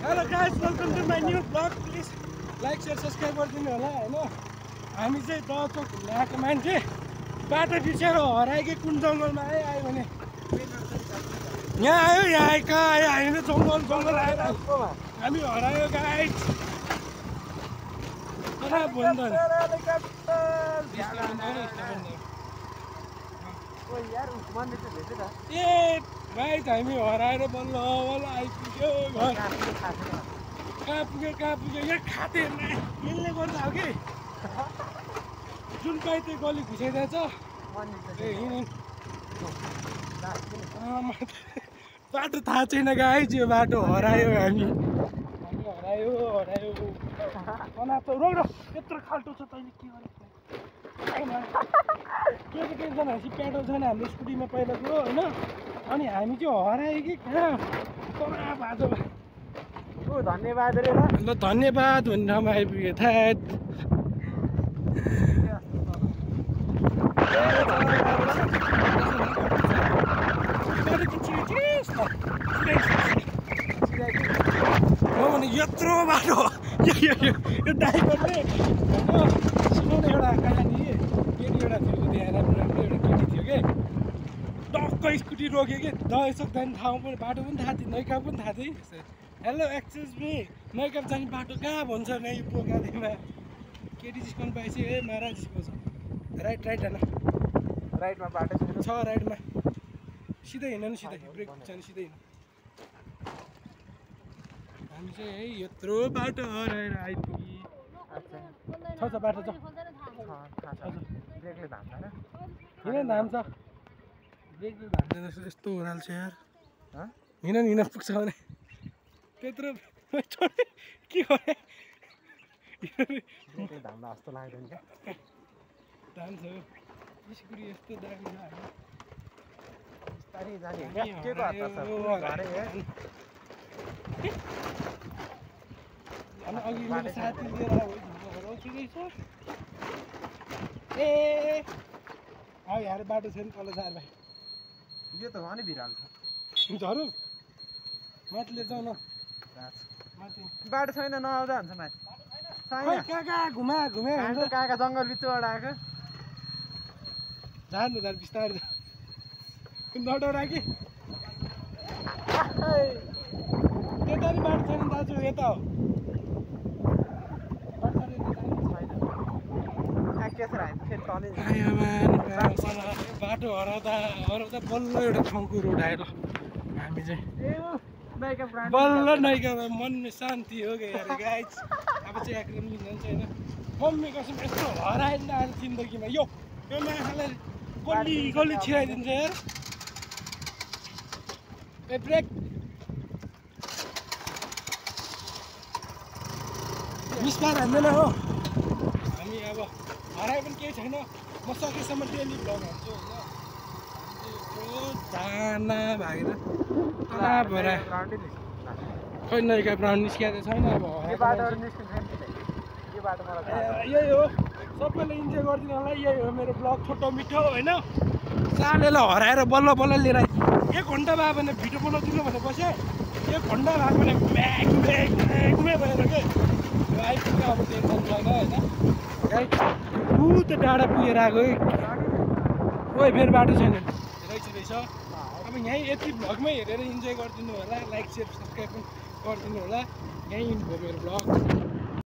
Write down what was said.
Hello guys, welcome to my new vlog. Please like, share, subscribe गरिदिनु होला हैन। हामी चाहिँ दचोक घुम्न आएको मान्छे बाटो बिर्सेर हराएकै कुन जङ्गलमा आयो भने यहाँ आयो कहाँ आयो हामी त जङ्गल आएर हामी हरायो गाइस। खराब भयो नि त ए गाइस हामी हराएर बल्ल आइपुग्यो घर। कहाँ पुग्यो यहाँ खाते यसले गर्दा हो कि जुन पाइ त्यो गली घुसाइदिएछ। बाटो थाहा छैन गाइस, यो बाटो हरायो हामी हरायो रोड यत्रो खाल्टो छ। तैँले के गरेको के टेन्सन हाँसी पेट्रोल छैन हाम्रो स्कुटीमा पहिलाको होइन। अनि हामी चाहिँ हरायो कि कहाँ बाटो। धन्यवाद रे ल धन्यवाद भन्ने ठाउँमा आइपुग्यो थाहा। भने यत्रो बाटो यो ड्राइभरले सुनाउने एउटा कहानी केटी एउटा थियो त्यहाँ राम्रो एउटा केटी थियो कि टक्क स्कुटी रोक्यो कि दहेसक जाने ठाउँ पनि बाटो पनि थाहा थियो, नैकाप पनि थाहा थियो। हेलो एक्सक्युज मी, नैकाप जाने बाटो कहाँ भन्छ न यो पोकालीमा। केटी जिस्कनु पाएपछि ए मारा जिस्काउँछ। राइट होइन राइटमा बाटो छ राइटमा सिधै हिँड्नु नि, सिधै ब्रेक छैन सिधै हिँड्नु। हामी चाहिँ है यत्रो बाटो हराएर आइपुग्यो। छ बाटो छ ब्रेकले धान्छ हैन। किन धान्छ ब्रेकले धान्दैन यस्तो हुनाल्छ यार। हिँड पुग्छ भने त्यत्रो के गरे धान्दा जस्तो लाग्दैन क्या। धान्छ स्कुटी यस्तो दामी छ बिस्तारै जाने के गर्छ घरै अनि अघि मेरो साथी लिएर रोकिँदैछ ए यार बाटो छैन तल सार भाइ। यो त भने भिराल छ झरु माथि लिएर जाउँ न। बाटो छैन नआउँदा हुन्छ माथि कहाँ घुमे कहाँ जङ्गल बिचबाट आएको जानु बिस्तारै नडरा कि त्यता नि बाटो छैन दाजु, यता हो बाटो हराउँदा बल्ल एउटा ठाउँको रोड आएर हामी चाहिँ बल्ल नैकामा मन शान्ति हो क्या यार गाइस। अब चाहिँ एकदम मिल्दैन छैन मम्मी कसम यस्तो हराएन आज जिन्दगीमा। यो माछालाई गल्ली छिराइदिन्छ यार। ए ब्रेक मिसपार हान्दैन हो। हामी अब हराए पनि केही छैन, म सकेसम्म डेली भ्लग हान्छु होइन। जाना भागेर भएर खै नैका ब्राउन निस्किएको छैन। अब यही हो, सबैले इन्जोय गरिदिनु होला। यही हो मेरो ब्लग छोटो मिठो होइन। सालेलाई हराएर बल्ल लिएर 1 घन्टा भयो भने भिडियो बनाउँदिनु भनेर बसेँ। 1 घन्टा भएको भने घुमे भएर के आइपुग्यो। अब टेन्सन छैन होइन। त डाँडा पुगेर आएको है ओइ फेरि बाटो छैन रहेछ। अब यहीँ यति भ्लगमै हेरेर इन्जोय गरिदिनु होला। लाइक सेयर सब्सक्राइब पनि गरिदिनु होला। यहीँ भयो मेरो भ्लग।